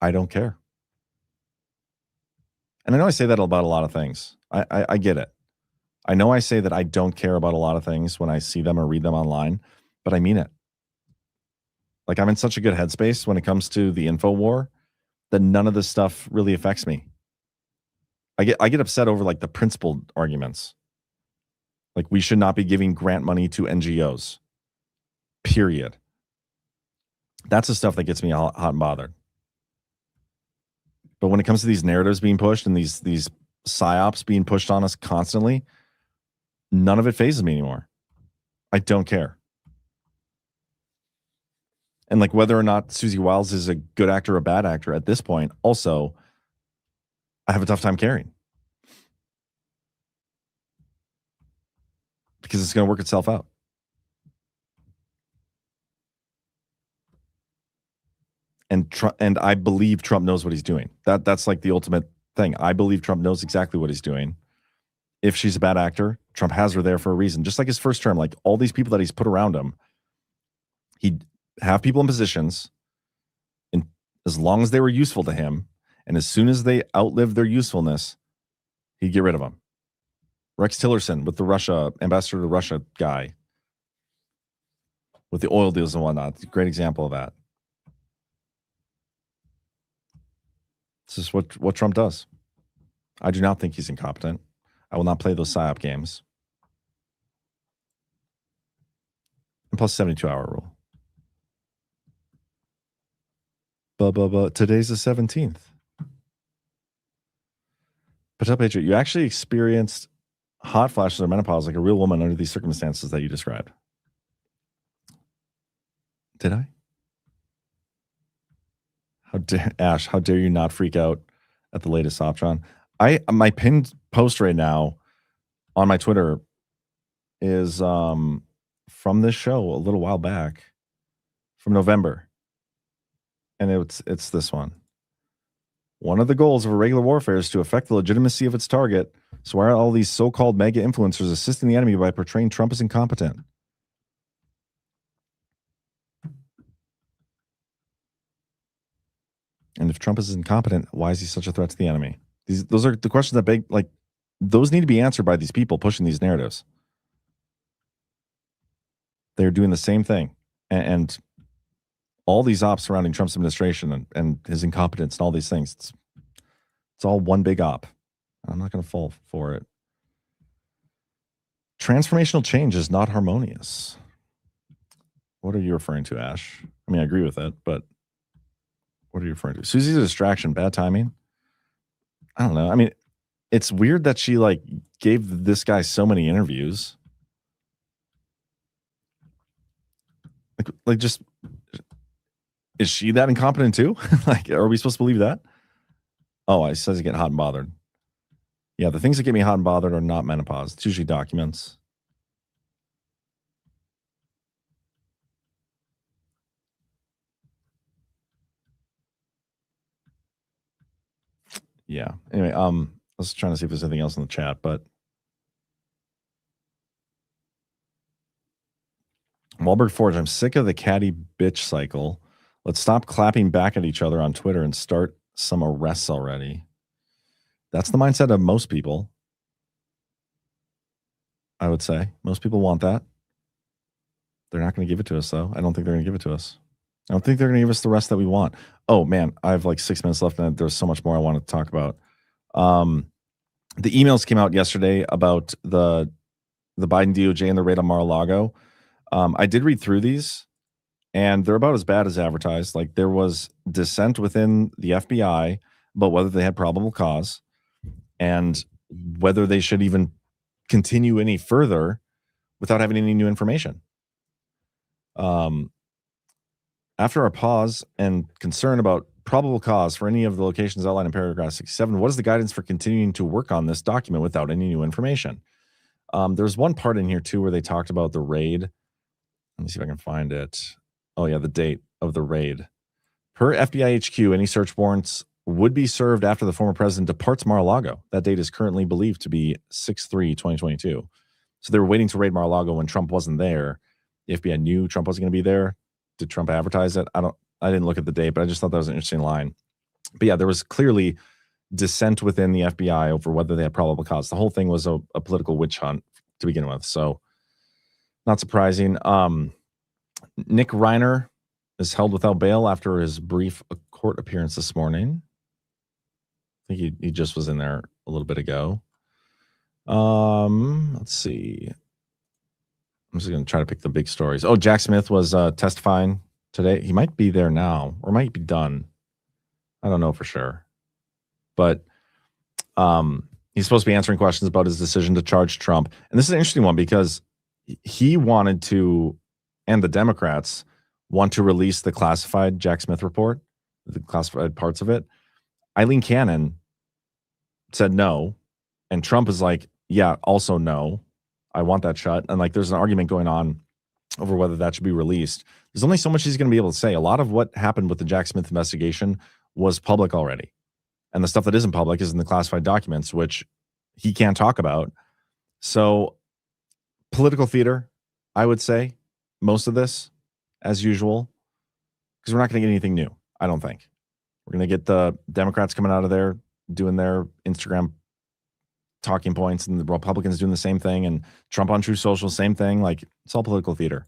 I don't care. And I know I say that about a lot of things. I get it. I know I say that I don't care about a lot of things when I see them or read them online, but I mean it. Like, I'm in such a good headspace when it comes to the info war that none of this stuff really affects me. I get upset over like the principled arguments. Like, we should not be giving grant money to NGOs. Period. That's the stuff that gets me hot and bothered. But when it comes to these narratives being pushed and these psyops being pushed on us constantly, none of it phases me anymore. I don't care. And like, whether or not Susie Wiles is a good actor or a bad actor at this point, also, I have a tough time caring. Because it's going to work itself out. And I believe Trump knows what he's doing. That's like the ultimate thing. I believe Trump knows exactly what he's doing. If she's a bad actor, Trump has her there for a reason. Just like his first term, like all these people that he's put around him, he'd have people in positions, and as long as they were useful to him, and as soon as they outlived their usefulness, he'd get rid of them. Rex Tillerson with the Russia ambassador to Russia guy with the oil deals and whatnot. Great example of that. This is what Trump does. I do not think he's incompetent. I will not play those psyop games. And plus 72-hour rule. But today's the 17th. Patel Patriot, you actually experienced hot flashes of menopause like a real woman under these circumstances that you described. Did I? Ash, how dare you not freak out at the latest Optron? My pinned post right now on my Twitter is from this show a little while back from November. And it's this one. One of the goals of irregular warfare is to affect the legitimacy of its target. So why are all these so-called mega influencers assisting the enemy by portraying Trump as incompetent? And if Trump is incompetent, why is he such a threat to the enemy? Those are the questions that beg, like, those need to be answered by these people pushing these narratives. They're doing the same thing. And all these ops surrounding Trump's administration and his incompetence and all these things, it's all one big op. I'm not going to fall for it. Transformational change is not harmonious. What are you referring to, Ash? I mean, I agree with it, but what are you referring to? Susie's a distraction, bad timing. I don't know. I mean, it's weird that she like gave this guy so many interviews. Like just, is she that incompetent too? Like, are we supposed to believe that? Oh, it says you get hot and bothered. Yeah, the things that get me hot and bothered are not menopause. It's usually documents. Yeah. Anyway, I was trying to see if there's anything else in the chat, but Wahlberg Forge, I'm sick of the catty bitch cycle. Let's stop clapping back at each other on Twitter and start some arrests already. That's the mindset of most people. I would say most people want that. They're not going to give it to us, though. I don't think they're going to give it to us. I don't think they're going to give us the rest that we want. Oh, man, I have like 6 minutes left, and there's so much more I want to talk about. The emails came out yesterday about the Biden DOJ and the raid on Mar-a-Lago. I did read through these, and they're about as bad as advertised. Like, there was dissent within the FBI about whether they had probable cause and whether they should even continue any further without having any new information. After our pause and concern about probable cause for any of the locations outlined in paragraph 67, what is the guidance for continuing to work on this document without any new information? There's one part in here, too, where they talked about the raid. Let me see if I can find it. Oh, yeah, the date of the raid. Per FBI HQ, any search warrants would be served after the former president departs Mar-a-Lago. That date is currently believed to be 6/3/2022. So they were waiting to raid Mar-a-Lago when Trump wasn't there. The FBI knew Trump wasn't going to be there. Did Trump advertise it? I didn't look at the date, but I just thought that was an interesting line. But yeah, there was clearly dissent within the FBI over whether they had probable cause. The whole thing was a political witch hunt to begin with. So not surprising. Nick Reiner is held without bail after his brief court appearance this morning. I think he just was in there a little bit ago. Let's see. I'm just going to try to pick the big stories. Oh, Jack Smith was testifying today. He might be there now or might be done. I don't know for sure. But he's supposed to be answering questions about his decision to charge Trump. And this is an interesting one because he wanted to, and the Democrats want to release the classified Jack Smith report, the classified parts of it. Eileen Cannon said no. And Trump is like, yeah, also no. I want that shut. And like, there's an argument going on over whether that should be released. There's only so much he's going to be able to say. A lot of what happened with the Jack Smith investigation was public already. And the stuff that isn't public is in the classified documents, which he can't talk about. So political theater, I would say, most of this, as usual, because we're not going to get anything new, I don't think. We're going to get the Democrats coming out of there doing their Instagram talking points and the Republicans doing the same thing and Trump on True Social, same thing. Like, it's all political theater.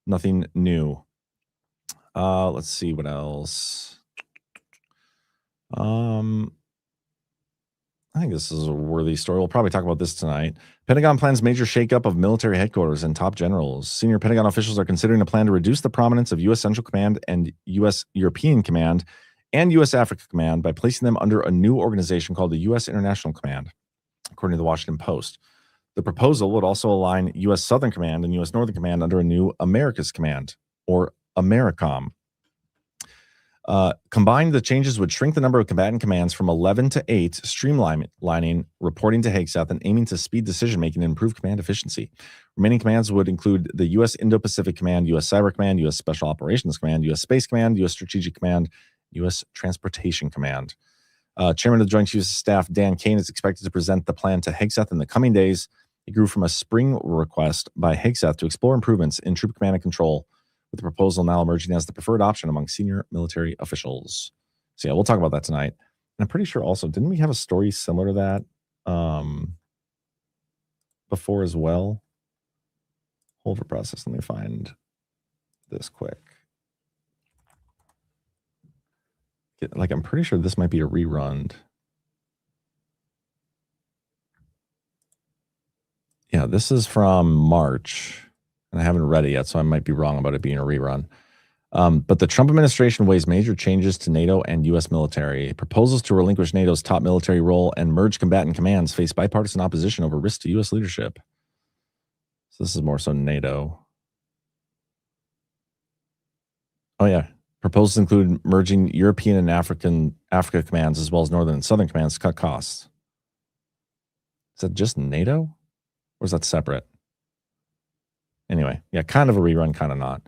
Nothing new. Let's see what else. I think this is a worthy story. We'll probably talk about this tonight. Pentagon plans major shakeup of military headquarters and top generals. Senior Pentagon officials are considering a plan to reduce the prominence of U.S. Central Command and U.S. European Command and U.S. Africa Command by placing them under a new organization called the U.S. International Command, according to the Washington Post. The proposal would also align U.S. Southern Command and U.S. Northern Command under a new Americas Command, or AMERICOM. Combined, the changes would shrink the number of combatant commands from 11 to 8, streamlining reporting to Hegseth and aiming to speed decision-making and improve command efficiency. Remaining commands would include the U.S. Indo-Pacific Command, U.S. Cyber Command, U.S. Special Operations Command, U.S. Space Command, U.S. Strategic Command, U.S. Transportation Command. Chairman of the Joint Chiefs of Staff, Dan Kane, is expected to present the plan to Hegseth in the coming days. It grew from a spring request by Hegseth to explore improvements in troop command and control, with the proposal now emerging as the preferred option among senior military officials. So yeah, we'll talk about that tonight. And I'm pretty sure also, didn't we have a story similar to that before as well? Hold for process. Let me find this quick. Like, I'm pretty sure this might be a rerun. Yeah, this is from March. And I haven't read it yet, so I might be wrong about it being a rerun. But the Trump administration weighs major changes to NATO and U.S. military. Proposals to relinquish NATO's top military role and merge combatant commands face bipartisan opposition over risk to U.S. leadership. So this is more so NATO. Oh, yeah. Proposals include merging European and Africa commands as well as Northern and Southern commands to cut costs. Is that just NATO? Or is that separate? Anyway, yeah, kind of a rerun, kind of not.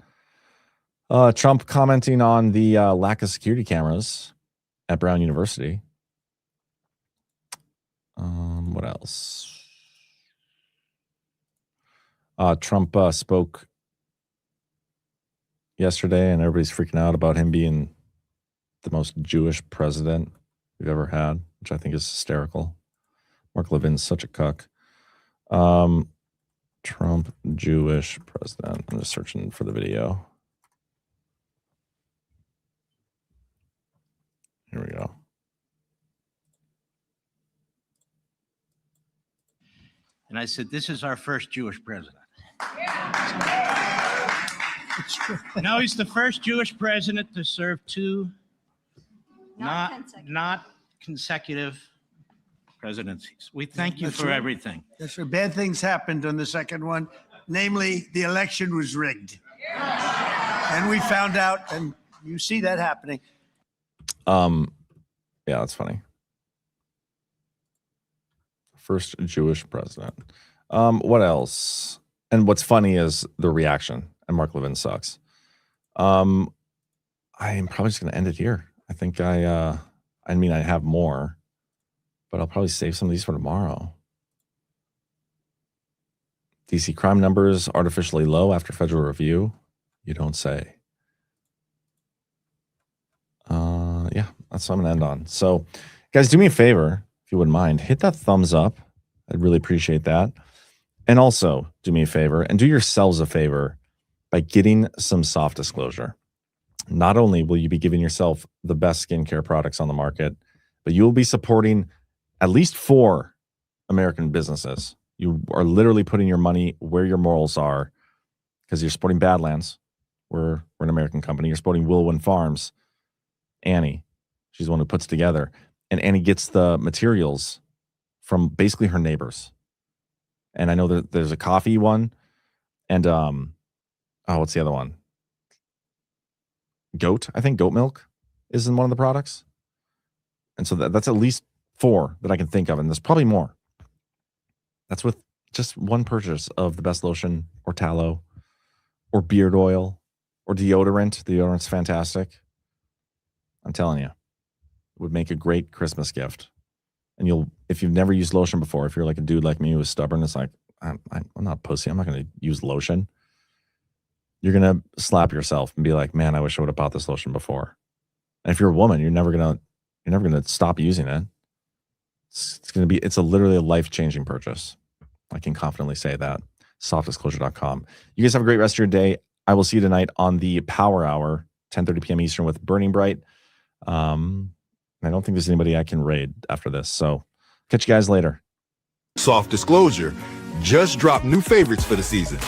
Trump commenting on the lack of security cameras at Brown University. What else? Trump spoke yesterday, and everybody's freaking out about him being the most Jewish president we've ever had, which I think is hysterical. Mark Levin's such a cuck. Trump Jewish president. I'm just searching for the video. Here we go. And I said, this is our first Jewish president. Now he's the first Jewish president to serve two not consecutive presidencies. We thank you for everything. That's right. Bad things happened on the second one. Namely, the election was rigged. And we found out, and you see that happening. Yeah, that's funny. First Jewish president. What else? And what's funny is the reaction. And Mark Levin sucks. I am probably just going to end it here. I think I I mean, I have more, but I'll probably save some of these for tomorrow. DC crime numbers artificially low after federal review. You don't say. Yeah, that's what I'm gonna end on. So, guys, do me a favor, if you wouldn't mind, hit that thumbs up. I'd really appreciate that. And also, do me a favor and do yourselves a favor by getting some soft disclosure. Not only will you be giving yourself the best skincare products on the market, but you will be supporting at least 4 American businesses. You are literally putting your money where your morals are, because you're supporting Badlands. We're an American company. You're supporting Willowin Farms. Annie, she's the one who puts together. And Annie gets the materials from basically her neighbors. And I know that there's a coffee one. And, what's the other one? Goat. I think goat milk is in one of the products. And so that's at least 4 that I can think of. And there's probably more. That's with just one purchase of the best lotion or tallow or beard oil or deodorant. Deodorant's fantastic. I'm telling you, it would make a great Christmas gift. And if you've never used lotion before, if you're like a dude like me who is stubborn, it's like, I'm not pussy. I'm not going to use lotion. You're going to slap yourself and be like, man, I wish I would have bought this lotion before. And if you're a woman, you're never going to stop using it. It's literally a life-changing purchase. I can confidently say that. Softdisclosure.com. You guys have a great rest of your day. I will see you tonight on the Power Hour, 10:30 p.m. Eastern with Burning Bright. I don't think there's anybody I can raid after this. So catch you guys later. Soft Disclosure just dropped new favorites for the season.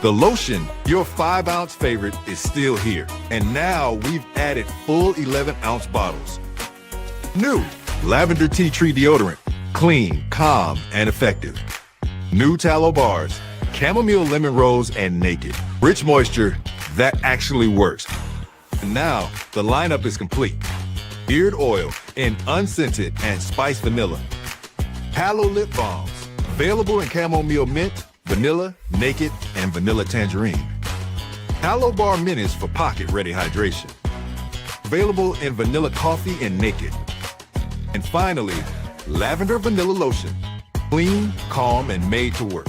The lotion, your 5-ounce favorite, is still here. And now we've added full 11-ounce bottles. New Lavender Tea Tree Deodorant, clean, calm, and effective. New tallow bars, chamomile lemon rose, and naked. Rich moisture that actually works. And now the lineup is complete. Beard oil in unscented and spiced vanilla. Palo lip balms, available in chamomile mint, vanilla, naked, and vanilla tangerine. Palo bar minis for pocket-ready hydration. Available in vanilla coffee and naked. And finally, lavender vanilla lotion. Clean, calm, and made to work.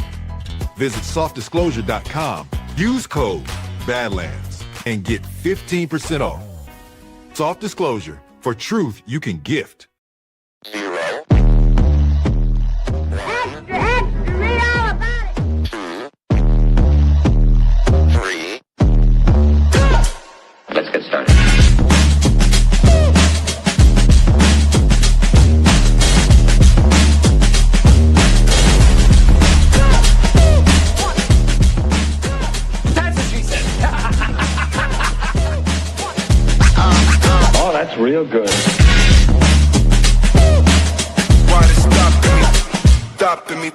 Visit softdisclosure.com. Use code Badlands and get 15% off. Soft Disclosure, for truth you can gift. Extra, extra, read all about it. 2, 3. Let's get started. That's what she said. Oh, that's real good. Why they stopping me? Stopping me.